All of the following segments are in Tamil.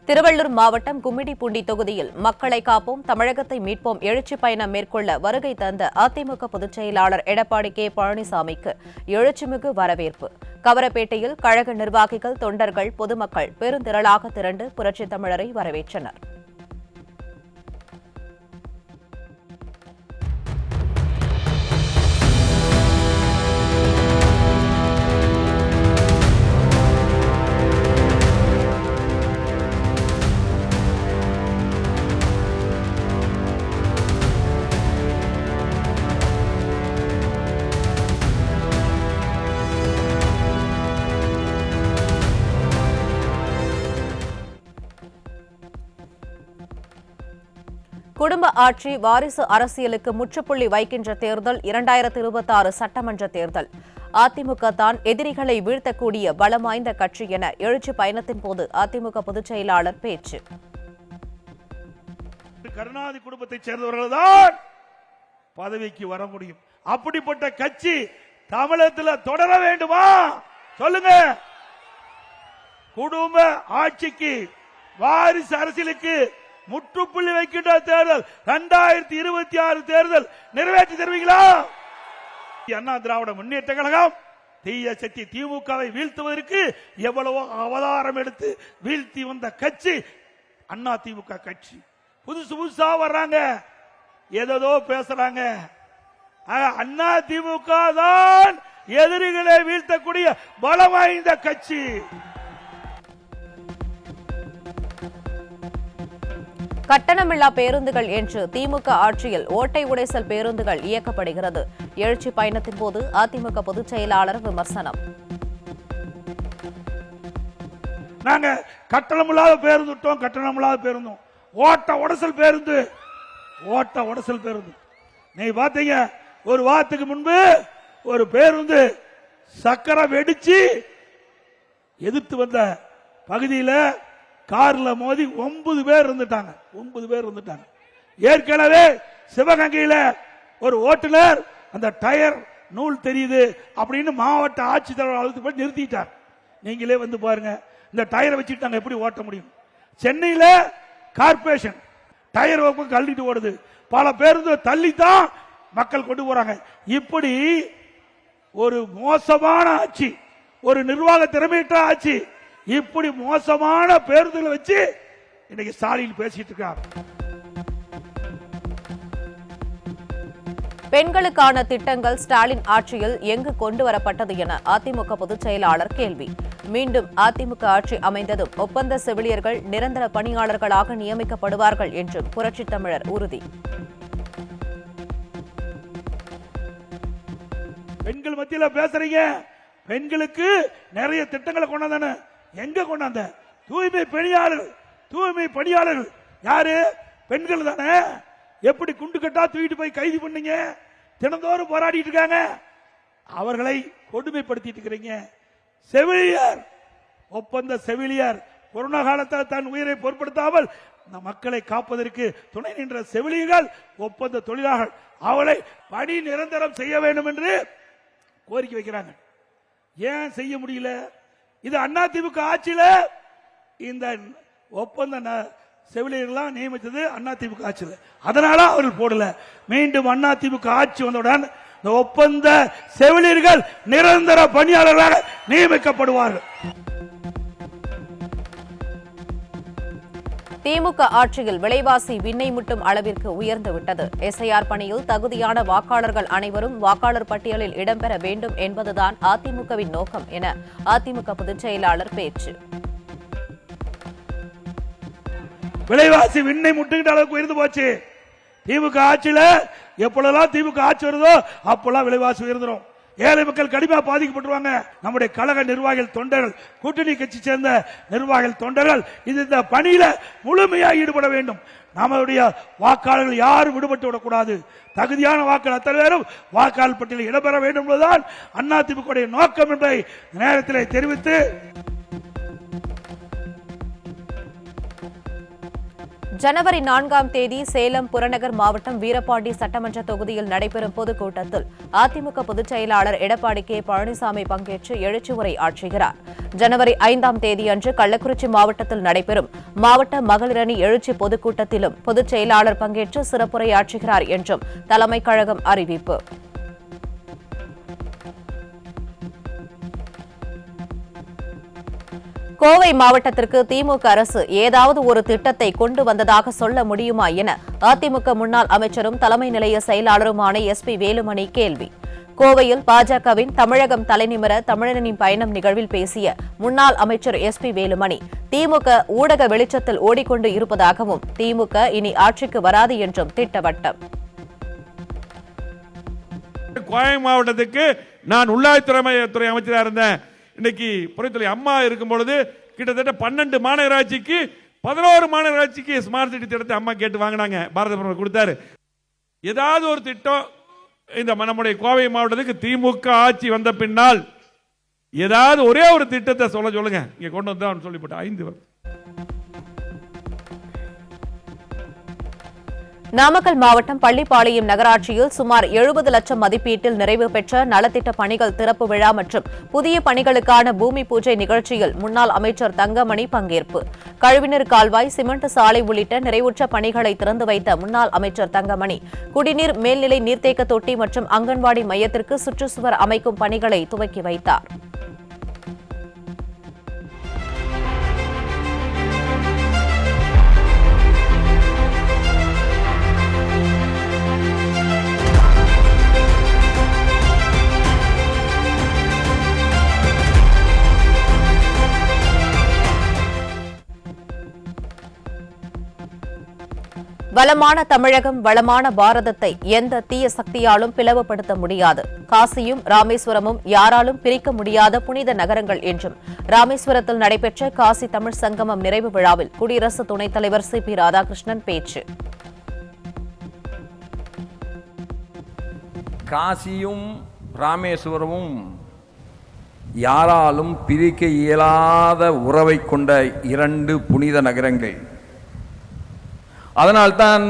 திருவள்ளூர் மாவட்டம் கும்மிடிப்பூண்டி தொகுதியில் மக்களை காப்போம் தமிழகத்தை மீட்போம் எழுச்சி பயணம் மேற்கொள்ள வருகை தந்த அதிமுக பொதுச் செயலாளர் எடப்பாடி கே பழனிசாமிக்கு எழுச்சிமிகு வரவேற்பு. கவரப்பேட்டையில் கழக நிர்வாகிகள், தொண்டர்கள், பொதுமக்கள் பெருந்திரளாக திரண்டு புரட்சித் தமிழரை வரவேற்றனர். குடும்ப ஆட்சி, வாரிசு அரசியலுக்கு முற்றுப்புள்ளி வைக்கின்ற தேர்தல் 2026 சட்டமன்ற தேர்தல். அதிமுக தான் எதிரிகளை வீழ்த்தக்கூடிய பலம் வாய்ந்த கட்சி என எழுச்சி பயணத்தின் போது அதிமுக பொதுச் செயலாளர் பேச்சு. கருணாநிதி குடும்பத்தைச் சேர்ந்தவர்கள்தான் பதவிக்கு வர முடியும். அப்படிப்பட்ட கட்சி தமிழகத்தில் தொடர வேண்டுமா? சொல்லுங்க. குடும்ப ஆட்சிக்கு, வாரிசு அரசியலுக்கு முற்றுப்புள்ளி வைக்கின்ற தேர்தல் 2026 தேர்தல் நிறைவேற்றி தருவீங்களா? அண்ணா திராவிட முன்னேற்ற கழகம் தீய சக்தி திமுகவை வீழ்த்துவதற்கு எவ்வளவோ அவதாரம் எடுத்து வீழ்த்தி வந்த கட்சி அண்ணா திமுக கட்சி. புதுசா வர்றாங்க, ஏதோ பேசுறாங்க. அண்ணா திமுக தான் எதிரிகளை வீழ்த்தக்கூடிய பலம் வாய்ந்த கட்சி. கட்டணமில்லா பேருந்துகள் என்று திமுக ஆட்சியில் ஓட்டை உடைசல் பேருந்துகள் இயக்கப்படுகிறது. எழுச்சி பயணத்தின் போது அதிமுக பொதுச் செயலாளர் விமர்சனம். நாங்க கட்டணமில்லாத பேருந்து, கட்டணமில்லாத பேருந்தும் ஓட்ட உடசல் பேருந்து, ஓட்ட உடசல் பேருந்து. நீ பாத்தீங்க, ஒரு வாரத்துக்கு முன்பு ஒரு பேருந்து சக்கரை வெடிச்சு எதிர்த்து வந்த பகுதியில் கார்ல மோதி 9 பேர் இருந்துட்டாங்க. 9 பேர் இருந்துட்டாங்க. ஏற்கனவே சிவகங்கையில் ஒரு ஓட்டுநர் அந்த டயர் நூல் தெரியுது அப்படின்னு மாவட்ட ஆட்சித்தலைவர் அழைத்து போய் நிறுத்திட்டார். நீங்களே வந்து பாருங்க, இந்த டயரை வச்சுட்டு நாங்க எப்படி ஓட்ட முடியும்? சென்னையில் கார்பரேஷன் டயர் கழட்டிட்டு ஓடுது. பல பேருந்து தள்ளித்தான் மக்கள் கொண்டு போறாங்க. இப்படி ஒரு மோசமான ஆட்சி, ஒரு நிர்வாக திறமையற்ற ஆட்சி, இப்படி மோசமான பேருந்துகளை வச்சு இன்னைக்கு ஸ்டாலின் பேசிட்டு இருக்கார். பெண்களுக்கான திட்டங்கள் ஸ்டாலின் ஆட்சியில் எங்கு கொண்டு வரப்பட்டது என அதிமுக பொதுச் செயலாளர் கேள்வி. மீண்டும் அதிமுக ஆட்சி அமைந்ததும் ஒப்பந்த செவிலியர்கள் நிரந்தர பணியாளர்களாக நியமிக்கப்படுவார்கள் என்றும் புரட்சித் தமிழர் உறுதி. பெண்கள் மத்தியில் பேசுறீங்க, பெண்களுக்கு நிறைய திட்டங்களை கொண்டாந்தானே. எங்க கொண்டாந்த? தூய்மை பணியாளர்கள், தூய்மை பணியாளர்கள் யாரு? பெண்கள் தானே. எப்படி குண்டு கட்டா தூக்கிட்டு போய் கைது பண்ணீங்க? தினந்தோறும் போராடிட்டு இருக்காங்க. அவர்களை கொடுமைப்படுத்திட்டு இருக்கிறீங்க. செவிலியர், ஒப்பந்த செவிலியர் கொரோனா காலத்தில் தன் உயிரை பொருட்படுத்தாமல் இந்த மக்களை காப்பதற்கு துணை நின்ற செவிலியர்கள், ஒப்பந்த தொழிலாளர்கள், அவளை பணி நிரந்தரம் செய்ய வேண்டும் என்று கோரிக்கை வைக்கிறாங்க. ஏன் செய்ய முடியல? இது அதிமுக ஆட்சியில இந்த ஒப்பந்த செவிலியர்கள்லாம் நியமித்தது அதிமுக ஆட்சியில். அதனால அவர்கள் போடல. மீண்டும் அதிமுக ஆட்சி வந்தவுடன் இந்த ஒப்பந்த செவிலியர்கள் நிரந்தர பணியாளர்களாக நியமிக்கப்படுவார்கள். திமுக ஆட்சியில் விலைவாசி விண்ணை முட்டும் அளவிற்கு உயர்ந்துவிட்டது. எஸ்ஐஆர் பணியில் தகுதியான வாக்காளர்கள் அனைவரும் வாக்காளர் பட்டியலில் இடம்பெற வேண்டும் என்பதுதான் அதிமுகவின் நோக்கம் என அதிமுக பொதுச் செயலாளர் பேச்சு. விலைவாசி விண்ணை முட்டுகின்ற அளவுக்கு உயர்ந்து போச்சு. திமுக ஆட்சியில எப்பொழுதெல்லாம் திமுக ஆட்சி வருதோ அப்பெல்லாம் விலைவாசி உயர்ந்துடும். ஏழை மக்கள் கடுமையா பாதிக்கப்பட்டுருவாங்க. நம்முடைய கழக நிர்வாகிகள், தொண்டர்கள், கூட்டணி கட்சி சேர்ந்த நிர்வாகிகள், தொண்டர்கள் இந்த பணியில முழுமையாக ஈடுபட வேண்டும். நம்முடைய வாக்காளர்கள் யாரும் விடுபட்டு விடக்கூடாது. தகுதியான வாக்காளர் அத்தனை பேரும் வாக்காளர் பட்டியலில் இடம்பெற வேண்டும் என்பதுதான் அதிமுக நோக்கம் என்பதை நேரத்தில் தெரிவித்து ஜனவரி 4ஆம் தேதி சேலம் புறநகர் மாவட்டம் வீரபாண்டி சட்டமன்ற தொகுதியில் நடைபெறும் பொதுக்கூட்டத்தில் அதிமுக பொதுச் செயலாளர் எடப்பாடி கே பழனிசாமி பங்கேற்று எழுச்சி உரை ஆற்றுகிறார். ஜனவரி 5ஆம் தேதியன்று கள்ளக்குறிச்சி மாவட்டத்தில் நடைபெறும் மாவட்ட மகளிரணி எழுச்சி பொதுக்கூட்டத்திலும் பொதுச் செயலாளர் பங்கேற்று சிறப்புரையாற்றுகிறார் என்றும் தலைமைக் கழகம் அறிவிப்பு. கோவை மாவட்டத்திற்கு திமுக அரசு ஏதாவது ஒரு திட்டத்தை கொண்டு வந்ததாக சொல்ல முடியுமா என அதிமுக முன்னாள் அமைச்சரும் தலைமை நிலைய செயலாளருமான SP வேலுமணி கேள்வி. கோவையில் பாஜகவின் தமிழகம் தலைநிமிர தமிழனின் பயணம் நிகழ்வில் பேசிய முன்னாள் அமைச்சர் SP வேலுமணி திமுக ஊடக வெளிச்சத்தில் ஓடிக்கொண்டு இருப்பதாகவும் திமுக இனி ஆட்சிக்கு வராது என்றும் திட்டவட்டம். கோவை மாவட்டத்துக்கு நான் உள்ளாட்சித்துறை அமைச்சராக இருந்தேன். இன்னைக்கு புறத்துறை அம்மா இருக்கும் பொழுது கிட்டத்தட்ட 12 மாநகராட்சிக்கு 11 மாநகராட்சிக்கு ஸ்மார்ட் சிட்டி திட்டத்தை அம்மா கேட்டு வாங்கினாங்க. பாரத பிரதமர் கொடுத்தாரு. ஏதாவது ஒரு திட்டம் இந்த நம்முடைய கோவை மாவட்டத்துக்கு திமுக ஆட்சி வந்த பின்னால் ஏதாவது ஒரே ஒரு திட்டத்தை சொல்லுங்க, இங்க கொண்டு வந்தா சொல்லிவிட்டு 5 வருஷம். நாமக்கல் மாவட்டம் பள்ளிப்பாளையம் நகராட்சியில் சுமார் 70 லட்சம் மதிப்பீட்டில் நிறைவு பெற்ற நலத்திட்ட பணிகள் திறப்பு விழா மற்றும் புதிய பணிகளுக்கான பூமி பூஜை நிகழ்ச்சியில் முன்னாள் அமைச்சர் தங்கமணி பங்கேற்பு. கழிவுநீர் கால்வாய், சிமெண்ட் சாலை உள்ளிட்ட நிறைவுற்ற பணிகளை திறந்து வைத்த முன்னாள் அமைச்சர் தங்கமணி குடிநீர் மேல்நிலை நீர்த்தேக்க தொட்டி மற்றும் அங்கன்வாடி மையத்திற்கு சுற்றுச்சுவர் அமைக்கும் பணிகளை துவக்கி வைத்தார். வளமான தமிழகம், வளமான பாரதத்தை எந்த தீய சக்தியாலும் பிளவுபடுத்த முடியாது. காசியும் ராமேஸ்வரமும் யாராலும் பிரிக்க முடியாத புனித நகரங்கள் என்றும் ராமேஸ்வரத்தில் நடைபெற்ற காசி தமிழ் சங்கமம் நிறைவு விழாவில் குடியரசு துணைத் தலைவர் CP ராதாகிருஷ்ணன் பேச்சு. காசியும் ராமேஸ்வரமும் யாராலும் பிரிக்க இயலாத உறவை கொண்ட 2 புனித நகரங்கள். அதனால்தான்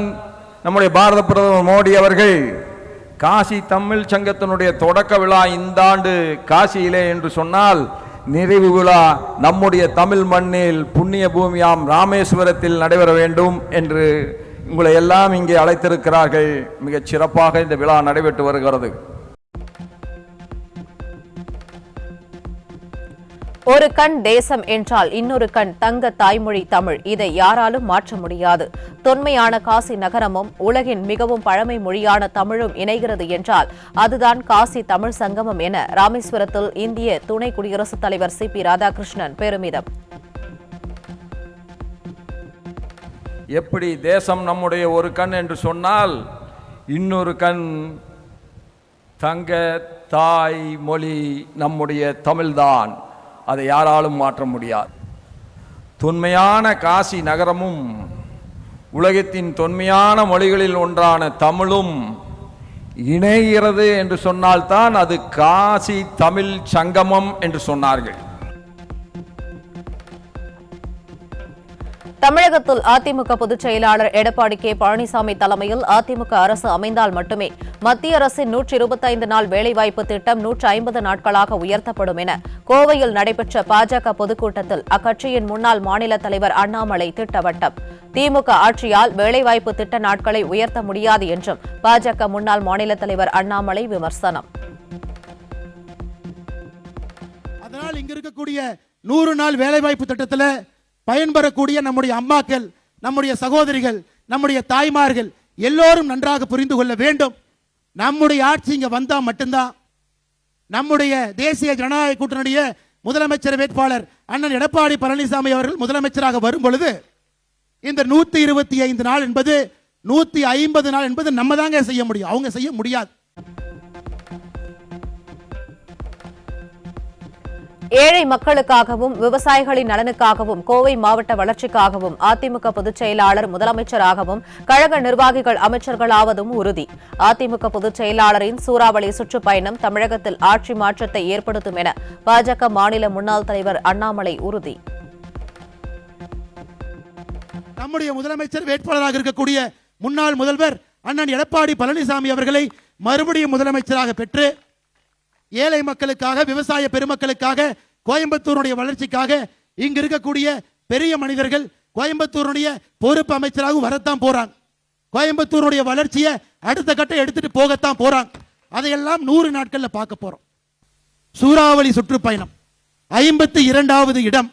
நம்முடைய பாரத பிரதமர் மோடி அவர்கள் காசி தமிழ் சங்கத்தினுடைய தொடக்க விழா இந்த ஆண்டு காசியிலே என்று சொன்னால், நிறைவு விழா நம்முடைய தமிழ் மண்ணில் புண்ணிய பூமியாம் ராமேஸ்வரத்தில் நடைபெற வேண்டும் என்று உங்களை எல்லாம் இங்கே அழைத்திருக்கிறார்கள். மிகச் சிறப்பாக இந்த விழா நடைபெற்று வருகிறது. ஒரு கண் தேசம் என்றால் இன்னொரு கண் தங்க தாய்மொழி தமிழ். இதை யாராலும் மாற்ற முடியாது. தொன்மையான காசி நகரமும் உலகின் மிகவும் பழமை மொழியான தமிழும் இணைகிறது என்றால் அதுதான் காசி தமிழ் சங்கமம் என ராமேஸ்வரத்தில் இந்திய துணை குடியரசுத் தலைவர் CP ராதாகிருஷ்ணன் பெருமிதம். எப்படி தேசம் நம்முடைய ஒரு கண் என்று சொன்னால் இன்னொரு கண் தங்க தாய் மொழி நம்முடைய தமிழ்தான். அதை யாராலும் மாற்ற முடியாது. தொன்மையான காசி நகரமும் உலகத்தின் தொன்மையான மொழிகளில் ஒன்றான தமிழும் இணைகிறது என்று சொன்னால்தான் அது காசி தமிழ் சங்கமம் என்று சொன்னார்கள். தமிழகத்தில் அதிமுக பொதுச் செயலாளர் எடப்பாடி கே பழனிசாமி தலைமையில் அதிமுக அரசு அமைந்தால் மட்டுமே மத்திய அரசின் 125 நாள் வேலைவாய்ப்பு திட்டம் 150 நாட்களாக உயர்த்தப்படும் என கோவையில் நடைபெற்ற பாஜக பொதுக்கூட்டத்தில் அக்கட்சியின் முன்னாள் மாநில தலைவர் அண்ணாமலை திட்டவட்டம். திமுக ஆட்சியால் வேலைவாய்ப்பு திட்ட நாட்களை உயர்த்த முடியாது என்றும் பாஜக முன்னாள் மாநில தலைவர் அண்ணாமலை விமர்சனம். அதனால் இங்க இருக்கக்கூடிய 100 நாள் வேலைவாய்ப்பு திட்டத்தில் பயன்பெறக்கூடிய நம்முடைய அம்மாக்கள், நம்முடைய சகோதரிகள், நம்முடைய தாய்மார்கள் எல்லோரும் நன்றாக புரிந்து கொள்ள வேண்டும். நம்முடைய ஆட்சி இங்க வந்தா மட்டும்தான் நம்முடைய தேசிய ஜனநாயக கூட்டணியுடைய முதலமைச்சர் வேட்பாளர் அண்ணன் எடப்பாடி பழனிசாமி அவர்கள் முதலமைச்சராக வரும் பொழுது இந்த 125 நாள் என்பது 150 நாள் என்பது நம்ம தாங்க செய்ய முடியும், அவங்க செய்ய முடியாது. ஏழை மக்களுக்காகவும் விவசாயிகளின் நலனுக்காகவும் கோவை மாவட்ட வளர்ச்சிக்காகவும் அதிமுக பொதுச் செயலாளர் முதலமைச்சராகவும் கழக நிர்வாகிகள் அமைச்சர்களாவதும் உறுதி. அதிமுக பொதுச் செயலாளரின் சூறாவளி சுற்றுப்பயணம் தமிழகத்தில் ஆட்சி மாற்றத்தை ஏற்படுத்தும் என பாஜக மாநில முன்னாள் தலைவர் அண்ணாமலை உறுதி. நம்முடைய முதலமைச்சர் வேட்பாளராக இருக்கக்கூடிய முன்னாள் முதல்வர் அண்ணன் எடப்பாடி பழனிசாமி அவர்களை மறுபடியும் முதலமைச்சராக பெற்று ஏழை மக்களுக்காக, விவசாய பெருமக்களுக்காக, கோயம்புத்தூருடைய வளர்ச்சிக்காக இங்கு இருக்கக்கூடிய பெரிய மனிதர்கள் கோயம்புத்தூருடைய பொறுப்பு அமைச்சராகவும் வரத்தான் போறாங்க. கோயம்புத்தூருடைய வளர்ச்சியை அடுத்த கட்டம் எடுத்துட்டு போகத்தான் போறாங்க. அதையெல்லாம் 100 நாட்கள்ல பார்க்க போறோம். சூறாவளி சுற்றுப்பயணம் 52வது இடம்.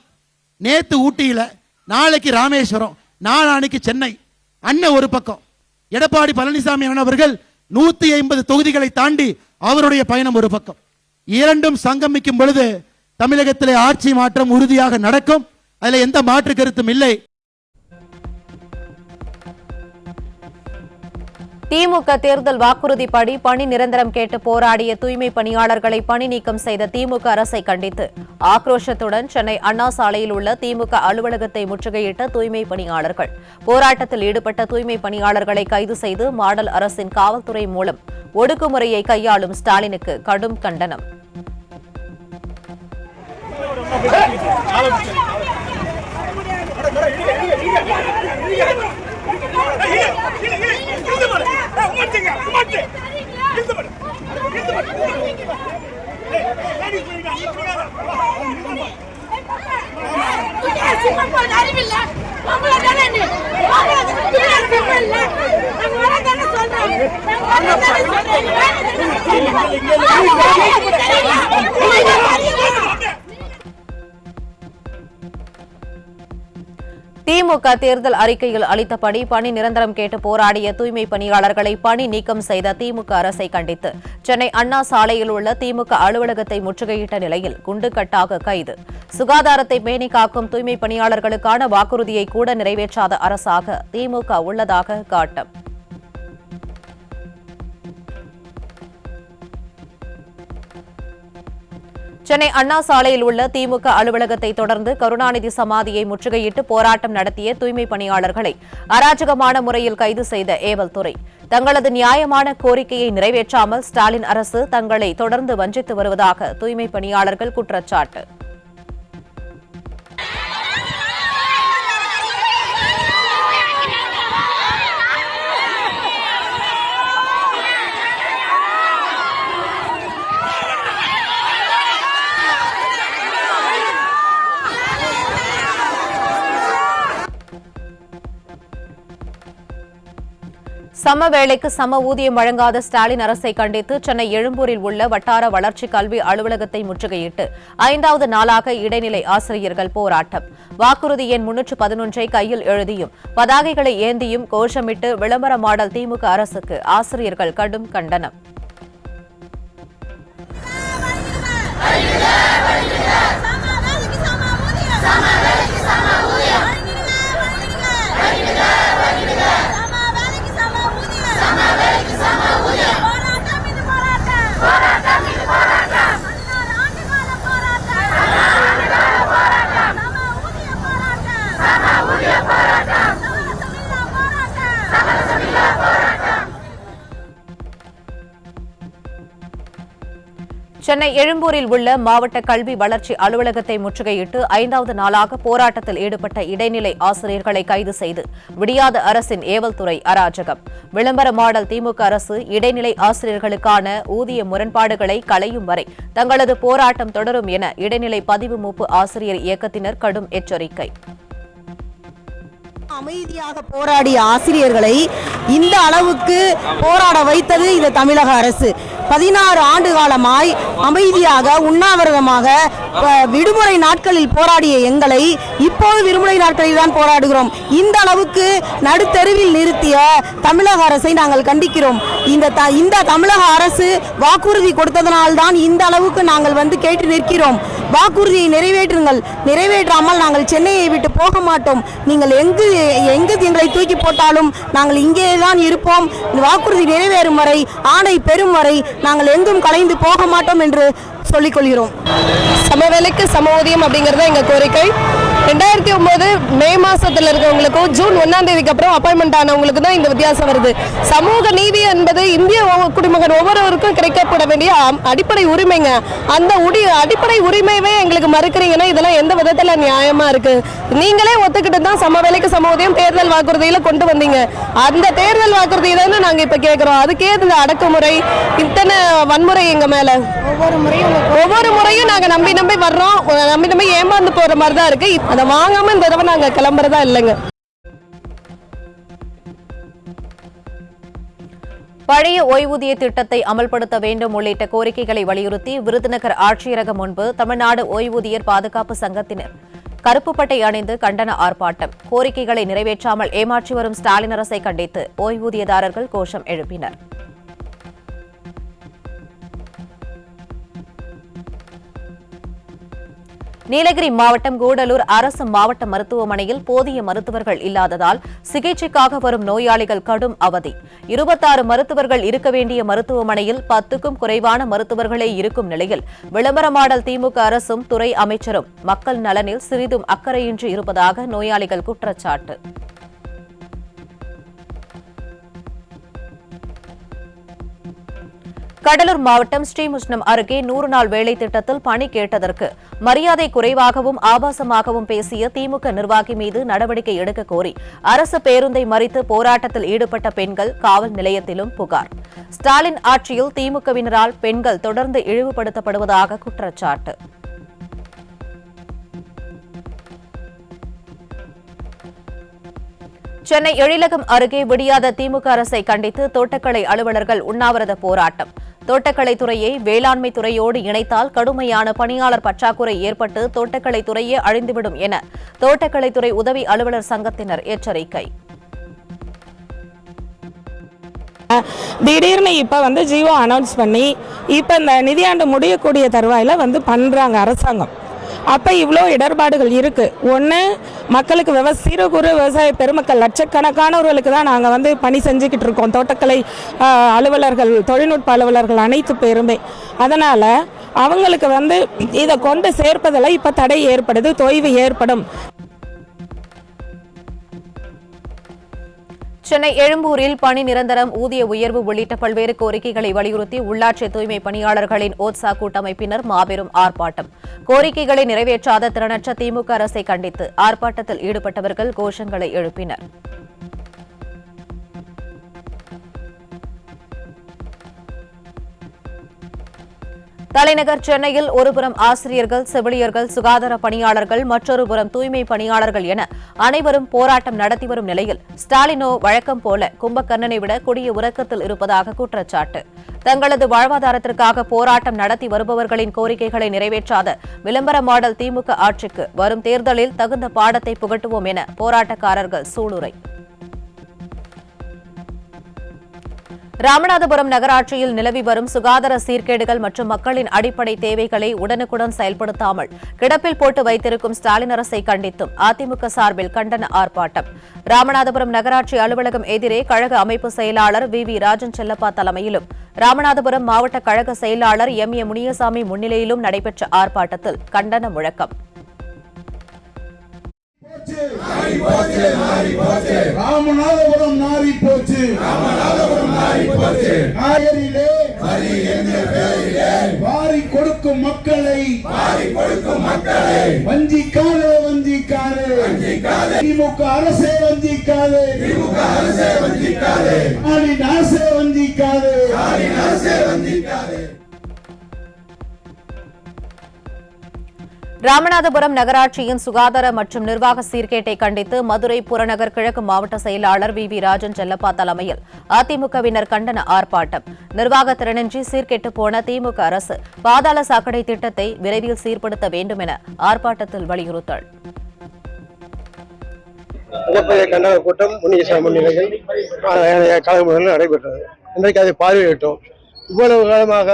நேத்து ஊட்டியில, நாளைக்கு ராமேஸ்வரம், நாளானைக்கு சென்னை. அண்ணன் ஒரு பக்கம், எடப்பாடி பழனிசாமி அவர்கள் 150 தொகுதிகளை தாண்டி அவருடைய பயணம் ஒரு பக்கம். இரண்டும் சங்கமிக்கும் பொழுது தமிழகத்திலே ஆட்சி மாற்றம் உறுதியாக நடக்கும். அதில் எந்த மாற்று கருத்தும் இல்லை. திமுக தேர்தல் வாக்குறுதிப்படி பணி நிரந்தரம் கேட்டு போராடிய தூய்மை பணியாளர்களை பணி நீக்கம் செய்த திமுக அரசை கண்டித்து ஆக்ரோஷத்துடன் சென்னை அண்ணா சாலையில் உள்ள திமுக அலுவலகத்தை முற்றுகையிட்ட தூய்மை பணியாளர்கள். போராட்டத்தில் ஈடுபட்ட தூய்மை பணியாளர்களை கைது செய்து மாடல் அரசின் காவல்துறை மூலம் ஒடுக்குமுறையை கையாளும் ஸ்டாலினுக்கு கடும் கண்டனம். திமுக தேர்தல் அறிக்கையில் அளித்தபடி பணி நிரந்தரம் கேட்டு போராடிய தூய்மை பணியாளர்களை பணி நீக்கம் செய்த திமுக அரசை கண்டித்து சென்னை அண்ணா சாலையில் உள்ள திமுக அலுவலகத்தை முற்றுகையிட்ட நிலையில் குண்டுகட்டாக கைது. சுகாதாரத்தை பேணி காக்கும் தூய்மை பணியாளர்களுக்கான வாக்குறுதியை கூட நிறைவேற்றாத அரசாக திமுக உள்ளதாக காட்டம். சென்னை அண்ணா சாலையில் உள்ள திமுக அலுவலகத்தை தொடர்ந்து கருணாநிதி சமாதியை முற்றுகையிட்டு போராட்டம் நடத்திய தூய்மை பணியாளர்களை அராஜகமான முறையில் கைது செய்த ஏவல் துறை. தங்களது நியாயமான கோரிக்கையை நிறைவேற்றாமல் ஸ்டாலின் அரசு தங்களை தொடர்ந்து வஞ்சித்து வருவதாக தூய்மை பணியாளர்கள் குற்றச்சாட்டு. சம வேளைக்கு சம ஊதியம் வழங்காத ஸ்டாலின் அரசை கண்டித்து சென்னை எழும்பூரில் உள்ள வட்டார வளர்ச்சி கல்வி அலுவலகத்தை முற்றுகையிட்டு 5வது நாளாக இடைநிலை ஆசிரியர்கள் போராட்டம். வாக்குறுதி எண் 311 கையில் எழுதியும் பதாகைகளை ஏந்தியும் கோஷமிட்டு விளம்பர மாடல் திமுக அரசுக்கு ஆசிரியர்கள் கடும் கண்டனம். சென்னை எழும்பூரில் உள்ள மாவட்ட கல்வி வளர்ச்சி அலுவலகத்தை முற்றுகையிட்டு 5வது நாளாக போராட்டத்தில் ஈடுபட்ட இடைநிலை ஆசிரியர்களை கைது செய்து விடியாத அரசின் ஏவல் துறை அராஜகம். விளம்பர மாடல் திமுக அரசு இடைநிலை ஆசிரியர்களுக்கான ஊதிய முரண்பாடுகளை களையும் வரை தங்களது போராட்டம் தொடரும் என இடைநிலை பதிவு மூப்பு ஆசிரியர் இயக்கத்தினர் கடும் எச்சரிக்கை. அமைதியாக போராடிய ஆசிரியர்களை இந்த அளவுக்கு போராட வைத்தது இந்த தமிழக அரசு. 16 ஆண்டு காலமாய் அமைதியாக உண்ணாவிரதமாக விடுமுறை நாட்களில் போராடிய எங்களை இப்போது விடுமுறை நாட்களில் தான் போராடுகிறோம். இந்த அளவுக்கு நடுத்தெருவில் நிறுத்திய தமிழக அரசை நாங்கள் கண்டிக்கிறோம். இந்த தமிழக அரசு வாக்குறுதி கொடுத்ததனால்தான் இந்த அளவுக்கு நாங்கள் கேட்டு நிற்கிறோம். வாக்குறுதியை நிறைவேற்றுங்கள், நிறைவேற்றாமல் நாங்கள் சென்னையை விட்டு போக மாட்டோம். நீங்கள் எங்கு எங்களை தூக்கி போட்டாலும் நாங்கள் இங்கே தான் இருப்போம். வாக்குறுதி நிறைவேறும் வரை, ஆணை பெறும் வரை நாங்கள் எங்கும் கலைந்து போக மாட்டோம் என்று சொல்லிக் கொள்கிறோம். சம வேலைக்கு சம ஊதியம் அப்படிங்கிறது எங்கள் கோரிக்கை. 2009 மே மாசத்துல இருக்கவங்களுக்கும் ஜூன் 1ஆம் தேதிக்கு அப்புறம் அப்பாயின்மெண்ட் ஆனவங்களுக்கு தான் இந்த வித்தியாசம் வருது. சமூக நீதி என்பது இந்திய குடிமகன் ஒவ்வொருவருக்கும் கிடைக்கப்பட வேண்டிய அடிப்படை உரிமைங்க. அந்த அடிப்படை உரிமையவே எங்களுக்கு மறுக்கிறீங்கன்னா இதெல்லாம் எந்த விதத்துல நியாயமா இருக்கு? நீங்களே ஒத்துக்கிட்டு தான் சம வேலைக்கு சம ஊதியம் தேர்தல் வாக்குறுதியில கொண்டு வந்தீங்க. அந்த தேர்தல் வாக்குறுதியை தானே நாங்க இப்ப கேட்கிறோம். அதுக்கே இந்த அடக்குமுறை, இத்தனை வன்முறை எங்க மேல ஒவ்வொரு முறையும் நாங்க நம்பி வர்றோம், நம்பி ஏமாந்து போற மாதிரி தான் இருக்கு. அதை வாங்காம இந்த தடவை நாங்க கிளம்புறதா இல்லைங்க. பழைய ஓய்வூதிய திட்டத்தை அமல்படுத்த வேண்டும் உள்ளிட்ட கோரிக்கைகளை வலியுறுத்தி விருதுநகர் ஆட்சியரகம் முன்பு தமிழ்நாடு ஓய்வூதியர் பாதுகாப்பு சங்கத்தினர் கருப்பு பட்டை அணிந்து கண்டன ஆர்ப்பாட்டம். கோரிக்கைகளை நிறைவேற்றாமல் ஏமாற்றி வரும் ஸ்டாலின் அரசை கண்டித்து ஓய்வூதியதாரர்கள் கோஷம் எழுப்பினர். நீலகிரி மாவட்டம் கூடலூர் அரசு மாவட்ட மருத்துவமனையில் போதிய மருத்துவர்கள் இல்லாததால் சிகிச்சைக்காக வரும் நோயாளிகள் கடும் அவதி. 26 மருத்துவர்கள் இருக்க வேண்டிய மருத்துவமனையில் 10க்கும் குறைவான மருத்துவர்களே இருக்கும் நிலையில் விளம்பரமாடல் திமுக அரசும் துறை அமைச்சரும் மக்கள் நலனில் சிறிதும் அக்கறையின்றி இருப்பதாக நோயாளிகள் குற்றச்சாட்டு. கடலூர் மாவட்டம் ஸ்ரீமுஷ்ணம் அருகே 100 நாள் வேலை திட்டத்தில் பணி கேட்டதற்கு மரியாதை குறைவாகவும் ஆபாசமாகவும் பேசிய திமுக நிர்வாகி மீது நடவடிக்கை எடுக்க கோரி அரசு பேருந்தை மறித்து போராட்டத்தில் ஈடுபட்ட பெண்கள் காவல் நிலையத்திலும் புகார். ஸ்டாலின் ஆட்சியில் திமுகவினரால் பெண்கள் தொடர்ந்து இழிவுபடுத்தப்படுவதாக குற்றச்சாட்டு. சென்னை எழிலகம் அருகே விடியாத திமுக அரசை கண்டித்து தோட்டக்கலை அலுவலர்கள் உண்ணாவிரத போராட்டம். தோட்டக்கலை துறையை வேளாண்மை துறையோடு இணைத்தால் கடுமையான பணியாளர் பற்றாக்குறை ஏற்பட்டு தோட்டக்கலை துறையே அழிந்துவிடும் என தோட்டக்கலைத்துறை உதவி அலுவலர் சங்கத்தினர் எச்சரிக்கை. திடீர்னு இப்ப ஜியோ அனௌன்ஸ் பண்ணி இப்ப இந்த நிதியாண்டு முடியக்கூடிய தருவாயில பண்றாங்க அரசாங்கம். அப்போ இவ்வளோ இடர்பாடுகள் இருக்குது. ஒன்று, மக்களுக்கு சிறு குறு விவசாய பெருமக்கள் லட்சக்கணக்கானவர்களுக்கு தான் நாங்கள் பணி செஞ்சுக்கிட்டு இருக்கோம். தோட்டக்கலை அலுவலர்கள், தொழில்நுட்ப அலுவலர்கள் அனைத்து பேருமே. அதனால் அவங்களுக்கு இதை கொண்டு சேர்ப்பதில் இப்போ தடை ஏற்படுது, தொய்வு ஏற்படும். சென்னை எழும்பூரில் பணி நிரந்தரம், ஊதிய உயர்வு உள்ளிட்ட பல்வேறு கோரிக்கைகளை வலியுறுத்தி உள்ளாட்சி தூய்மை பணியாளர்களின் ஓட்சா கூட்டமைப்பினர் மாபெரும் ஆர்ப்பாட்டம். கோரிக்கைகளை நிறைவேற்றாத திறனற்ற திமுக அரசை கண்டித்து ஆர்ப்பாட்டத்தில் ஈடுபட்டவர்கள் கோஷங்களை எழுப்பினர். தலைநகர் சென்னையில் ஒருபுறம் ஆசிரியர்கள், செவிலியர்கள், சுகாதார பணியாளர்கள், மற்றொரு புறம் தூய்மை பணியாளர்கள் என அனைவரும் போராட்டம் நடத்தி வரும் நிலையில் ஸ்டாலினோ வழக்கம் போல கும்பகர்ணனை விட கொடிய உறக்கத்தில் இருப்பதாக குற்றச்சாட்டு. தங்களது வாழ்வாதாரத்திற்காக போராட்டம் நடத்தி வருபவர்களின் கோரிக்கைகளை நிறைவேற்றாத விளம்பர மாடல் திமுக ஆட்சிக்கு வரும் தேர்தலில் தகுந்த பாடத்தை புகட்டுவோம் என போராட்டக்காரர்கள் சூளுரை. ராமநாதபுரம் நகராட்சியில் நிலவி வரும் சுகாதார சீர்கேடுகள் மற்றும் மக்களின் அடிப்படை தேவைகளை உடனுக்குடன் செயல்படுத்தாமல் கிடப்பில் போட்டு வைத்திருக்கும் ஸ்டாலின் அரசை கண்டித்தும் அதிமுக சார்பில் கண்டன ஆர்ப்பாட்டம். ராமநாதபுரம் நகராட்சி அலுவலகம் எதிரே கழக அமைப்பு செயலாளர் வி ராஜன் செல்லப்பா தலைமையிலும் ராமநாதபுரம் மாவட்ட கழக செயலாளர் MA முனியசாமி முன்னிலையிலும் நடைபெற்ற ஆர்ப்பாட்டத்தில் கண்டன முழக்கம். ராமநாதபுரம் நாரி போச்சு, வாரி கொடுக்கும் மக்களை வஞ்சிக்காதே, திமுக அரசே வஞ்சிக்காதே, ஸ்டாலின் அரசே வஞ்சிக்காதே. ராமநாதபுரம் நகராட்சியின் சுகாதார மற்றும் நிர்வாக சீர்கேட்டை கண்டித்து மதுரை புறநகர் கிழக்கு மாவட்ட செயலாளர் வி ராஜன் செல்லப்பா தலைமையில் அதிமுகவினர் கண்டன ஆர்ப்பாட்டம். நிர்வாக திறனின்றி சீர்கெட்டு போன திமுக அரசு பாதாள சாக்கடை திட்டத்தை விரைவில் சீர்படுத்த வேண்டும் என ஆர்ப்பாட்டத்தில் வலியுறுத்தல். மிகப்பெரிய கண்டன கூட்டம் முனியசாமி முன்னிலையில் கழகம் நடைபெற்றது. இன்றைக்கு அதை பார்வையிட்டோம். இவ்வளவு காலமாக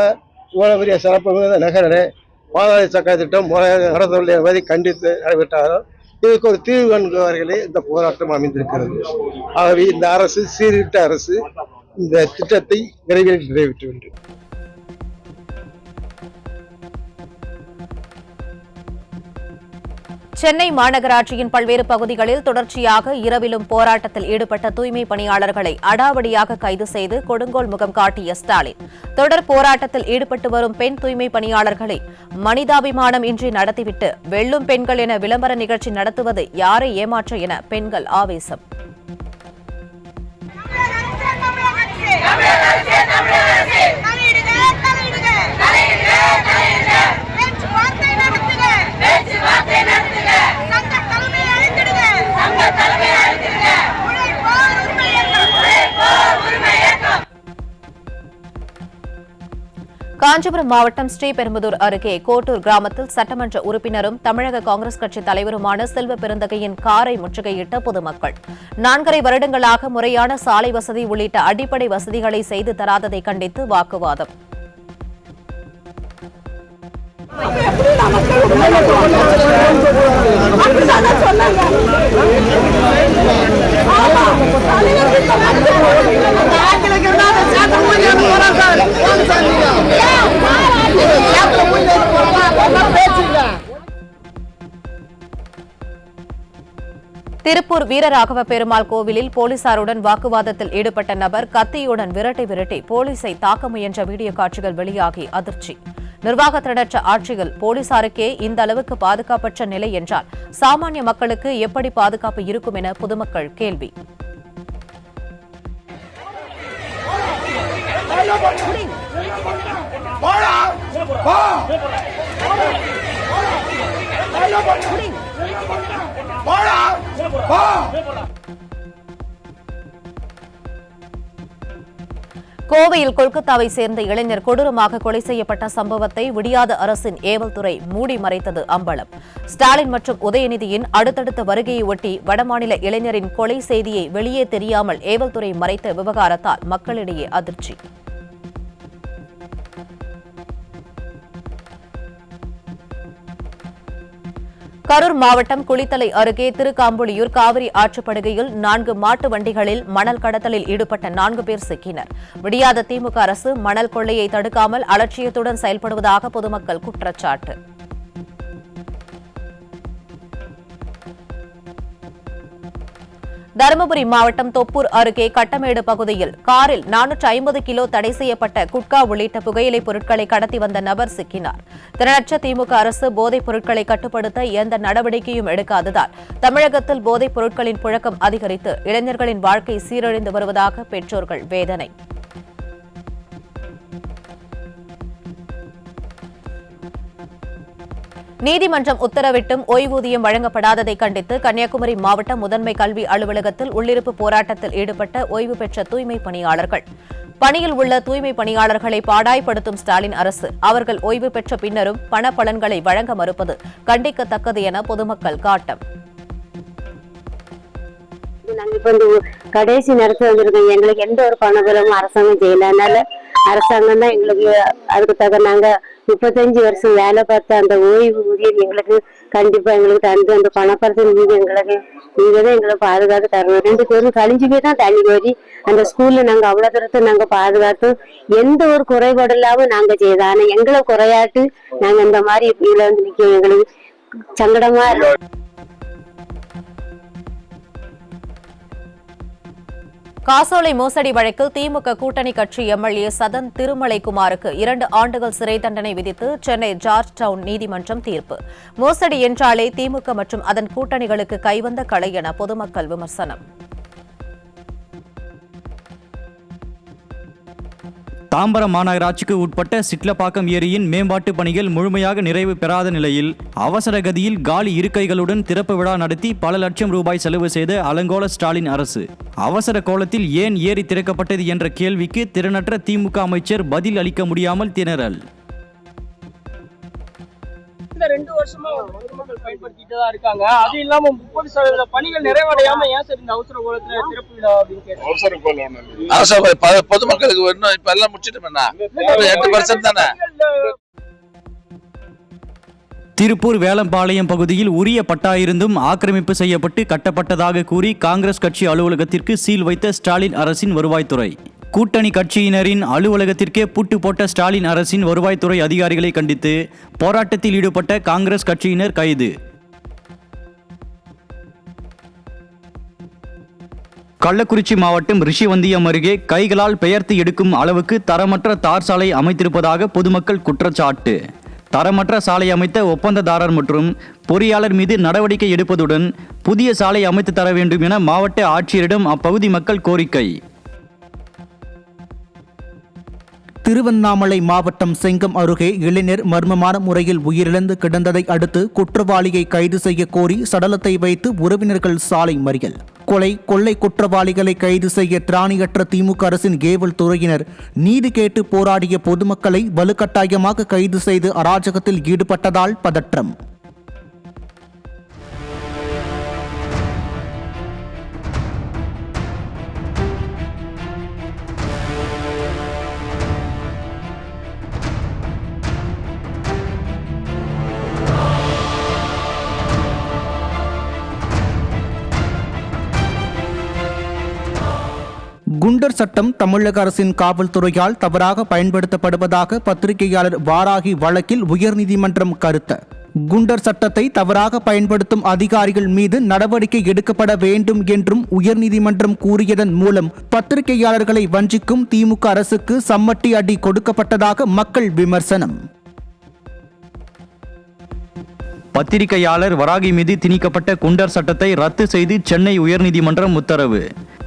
இவ்வளவு பெரிய சிறப்பு நகரே பாதாள சாக்கடை திட்டம் நடத்துவதை கண்டித்து நடைபெற்றார்கள். இதுக்கு ஒரு தீர்வு காண்பவர்களே இந்த போராட்டம் அமைந்திருக்கிறது. ஆகவே இந்த அரசு, சீர்திருத்த அரசு, இந்த திட்டத்தை விரைவில் நிறைவேற்ற வேண்டும். சென்னை மாநகராட்சியின் பல்வேறு பகுதிகளில் தொடர்ச்சியாக இரவிலும் போராட்டத்தில் ஈடுபட்ட தூய்மை பணியாளர்களை அடாவடியாக கைது செய்து கொடுங்கோல் முகம் காட்டிய ஸ்டாலின் தொடர் போராட்டத்தில் ஈடுபட்டு வரும் பெண் தூய்மை பணியாளர்களை மனிதாபிமானம் இன்றி நடத்திவிட்டு வெல்லும் பெண்கள் என விளம்பர நிகழ்ச்சி நடத்துவது யாரை ஏமாற்ற என பெண்கள் ஆவேசம். காஞ்சிபுரம் மாவட்டம் ஸ்ரீபெரும்புதூர் அருகே கோட்டூர் கிராமத்தில் சட்டமன்ற உறுப்பினரும் தமிழக காங்கிரஸ் கட்சி தலைவருமான செல்வ பெருந்தகையின் காரை முற்றுகையிட்ட பொதுமக்கள் 4.5 வருடங்களாக முறையான சாலை வசதி உள்ளிட்ட அடிப்படை வசதிகளை செய்து தராததை கண்டித்து வாக்குவாதம். திருப்பூர் வீரராகவ பெருமாள் கோவிலில் போலீசாருடன் வாக்குவாதத்தில் ஈடுபட்ட நபர் கத்தியுடன் விரட்டி போலீசை தாக்க முயன்ற வீடியோ காட்சிகள் வெளியாகி அதிர்ச்சி. நிர்வாகத்தினரற்ற ஆட்சியில் போலீசாருக்கே இந்த அளவுக்கு பாதுகாப்பற்ற நிலை என்றால் சாமானிய மக்களுக்கு எப்படி பாதுகாப்பு இருக்கும் என பொதுமக்கள் கேள்வி. கோவையில் கொல்கத்தாவை சேர்ந்த இளைஞர் கொடூரமாக கொலை செய்யப்பட்ட சம்பவத்தை விடியாத அரசின் ஏவல்துறை மூடி மறைத்தது அம்பலம். ஸ்டாலின் மற்றும் உதயநிதியின் அடுத்தடுத்த வருகையை ஒட்டி வடமாநில இளைஞரின் கொலை செய்தியை வெளியே தெரியாமல் ஏவல்துறை மறைத்த விவகாரத்தால் மக்களிடையே அதிர்ச்சி. கரூர் மாவட்டம் குளித்தலை அருகே திருக்காம்புலியூர் காவிரி ஆற்றுப்படுகையில் 4 மாட்டு வண்டிகளில் மணல் கடத்தலில் ஈடுபட்ட 4 பேர் சிக்கினர். விடியாத திமுக அரசு மணல் கொள்ளையை தடுக்காமல் அலட்சியத்துடன் செயல்படுவதாக பொதுமக்கள் குற்றச்சாட்டு. தருமபுரி மாவட்டம் தொப்பூர் அருகே கட்டமேடு பகுதியில் காரில் 450 கிலோ தடை செய்யப்பட்ட குட்கா உள்ளிட்ட புகையிலைப் பொருட்களை கடத்தி வந்த நபர் சிக்கினார். திறனற்ற திமுக அரசு போதைப் பொருட்களை கட்டுப்படுத்த எந்த நடவடிக்கையும் எடுக்காததால் தமிழகத்தில் போதைப் பொருட்களின் புழக்கம் அதிகரித்து இளைஞர்களின் வாழ்க்கை சீரழிந்து வருவதாக பெற்றோர்கள் வேதனை. நீதிமன்றம் உத்தரவிட்டும் ஓய்வூதியம் வழங்கப்படாததை கண்டித்து கன்னியாகுமரி மாவட்ட முதன்மை கல்வி அலுவலகத்தில் உள்ளிருப்பு போராட்டத்தில் ஈடுபட்ட ஓய்வு பெற்ற தூய்மை பணியாளர்கள். பணியில் உள்ள தூய்மை பணியாளர்களை பாடாய்படுத்தும் ஸ்டாலின் அரசு அவர்கள் ஓய்வு பெற்ற பின்னரும் பண பலன்களை வழங்க மறுப்பது கண்டிக்கத்தக்கது என பொதுமக்கள் காட்டம். நாங்க இப்ப இந்த கடைசி நேரத்தில் வந்திருக்கோம். எங்களுக்கு எந்த ஒரு பணபலமும் அரசாங்கம் செய்யல. அதனால அரசாங்கம் தான் எங்களுக்கு அதுக்கு தக்க நாங்க 35 வருஷம் வேலை பார்த்த அந்த ஓய்வு ஊதியம் எங்களுக்கு கண்டிப்பா எங்களுக்கு தந்து அந்த பணப்பரசல் மீது எங்களுக்கு நீங்க தான் எங்களை பாதுகாத்து தரணும். 2 பேரும் கழிஞ்சு போய் தான் தண்ணி கோரி அந்த ஸ்கூல்ல நாங்க அவ்வளவு தூரத்தை நாங்க பாதுகாத்து எந்த ஒரு குறைபாடு இல்லாம நாங்க செய்தோம். ஆனா எங்களை குறையாட்டு நாங்க இந்த மாதிரி இதுல வந்து நிக்க எங்களுக்கு சங்கடமா இருக்கு. காசோலை மோசடி வழக்கில் திமுக கூட்டணி கட்சி எம்எல்ஏ சதன் திருமலைக்குமாருக்கு 2 ஆண்டுகள் சிறை தண்டனை விதித்து சென்னை ஜார்ஜ் டவுன் நீதிமன்றம் தீர்ப்பு. மோசடி என்றாலே திமுக மற்றும் அதன் கூட்டணிகளுக்கு கைவந்த களை என பொதுமக்கள் விமர்சனம். தாம்பரம் மாநகராட்சிக்கு உட்பட்ட சிட்லப்பாக்கம் ஏரியின் மேம்பாட்டு பணிகள் முழுமையாக நிறைவு பெறாத நிலையில் அவசர கதியில் காலி இருக்கைகளுடன் திறப்பு விழா நடத்தி பல லட்சம் ரூபாய் செலவு செய்த அலங்கோல ஸ்டாலின் அரசு. அவசர கோலத்தில் ஏன் ஏரி திறக்கப்பட்டது என்ற கேள்விக்கு திறனற்ற திமுக அமைச்சர் பதில் அளிக்க முடியாமல் திணறல். 2 வருஷமா பொதுமக்கள் பயன்படுத்திட்டு தான் இருக்காங்க. அது இல்லாம 30% பணிகள் நிறைவடையாம ஏன் சார் இந்த அவசர கோலத்துல திறப்பு விழா அப்படின்னு கேட்டேன். பொதுமக்களுக்கு வரணும். இப்ப எல்லாம் முடிச்சிட்டோம்னா 8% தானே. திருப்பூர் வேலம்பாளையம் பகுதியில் உரிய பட்டா இருந்தும் ஆக்கிரமிப்பு செய்யப்பட்டு கட்டப்பட்டதாக கூறி காங்கிரஸ் கட்சி அலுவலகத்திற்கு சீல் வைத்த ஸ்டாலின் அரசின் வருவாய்த்துறை. கூட்டணி கட்சியினரின் அலுவலகத்திற்கே பூட்டு போட்ட ஸ்டாலின் அரசின் வருவாய்த்துறை அதிகாரிகளை கண்டித்து போராட்டத்தில் ஈடுபட்ட காங்கிரஸ் கட்சியினர் கைது. கள்ளக்குறிச்சி மாவட்டம் ரிஷிவந்தியம் அருகே கைகளால் பெயர்த்து எடுக்கும் அளவுக்கு தரமற்ற தார் சாலை அமைத்திருப்பதாக பொதுமக்கள் குற்றச்சாட்டு. தரமற்ற சாலை அமைத்த ஒப்பந்ததாரர் மற்றும் பொறியாளர் மீது நடவடிக்கை எடுப்பதுடன் புதிய சாலை அமைத்து தர வேண்டும் என மாவட்ட ஆட்சியரிடம் அப்பகுதி மக்கள் கோரிக்கை. திருவண்ணாமலை மாவட்டம் செங்கம் அருகே இளைஞர் மர்மமான முறையில் உயிரிழந்து கிடந்ததை அடுத்து குற்றவாளியை கைது செய்ய கோரி சடலத்தை வைத்து உறவினர்கள் சாலை மறியல். கொள்ளை குற்றவாளிகளை கைது செய்ய திராணியற்ற திமுக அரசின் ஏவல் துறையினர் நீதி கேட்டு போராடிய பொதுமக்களை வலுக்கட்டாயமாக கைது செய்து அராஜகத்தில் ஈடுபட்டதால் பதற்றம். குண்டர் சட்டம் தமிழக அரசின் காவல்துறையால் தவறாக பயன்படுத்தப்படுவதாக பத்திரிகையாளர் வாராகி வழக்கில் உயர்நீதிமன்றம் கருத்து. குண்டர் சட்டத்தை தவறாக பயன்படுத்தும் அதிகாரிகள் மீது நடவடிக்கை எடுக்கப்பட வேண்டும் என்றும் உயர்நீதிமன்றம் கூறியதன் மூலம் பத்திரிகையாளர்களை வஞ்சிக்கும் திமுக அரசுக்கு சம்மட்டி அடி கொடுக்கப்பட்டதாக மக்கள் விமர்சனம். பத்திரிகையாளர் வராகி மீது திணிக்கப்பட்ட குண்டர் சட்டத்தை ரத்து செய்து சென்னை உயர்நீதிமன்றம் உத்தரவு.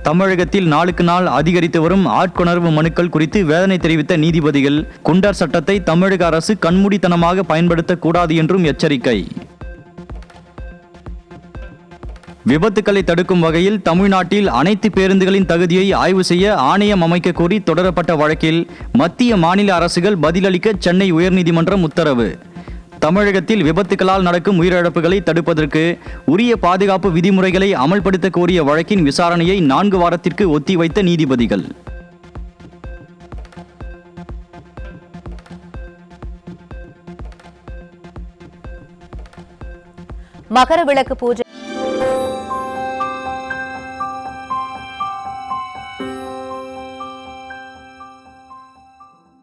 தமிழகத்தில் நாளுக்கு நாள் அதிகரித்து வரும் ஆட்கொணர்வு மனுக்கள் குறித்து வேதனை தெரிவித்த நீதிபதிகள் குண்டர் சட்டத்தை தமிழக அரசு கண்மூடித்தனமாக பயன்படுத்தக்கூடாது என்றும் எச்சரிக்கை. விபத்துக்களை தடுக்கும் வகையில் தமிழ்நாட்டில் அனைத்து பேருந்துகளின் தகுதியை ஆய்வு செய்ய ஆணையம் அமைக்க கோரி தொடரப்பட்ட வழக்கில் மத்திய மாநில அரசுகள் பதிலளிக்க சென்னை உயர்நீதிமன்றம் உத்தரவு. தமிழகத்தில் விபத்துகளால் நடக்கும் உயிரிழப்புகளை தடுப்பதற்கு உரிய பாதுகாப்பு விதிமுறைகளை அமல்படுத்த கோரிய வழக்கின் விசாரணையை 4 வாரத்திற்கு ஒத்திவைத்த நீதிபதிகள். மகர விளக்கு பூஜை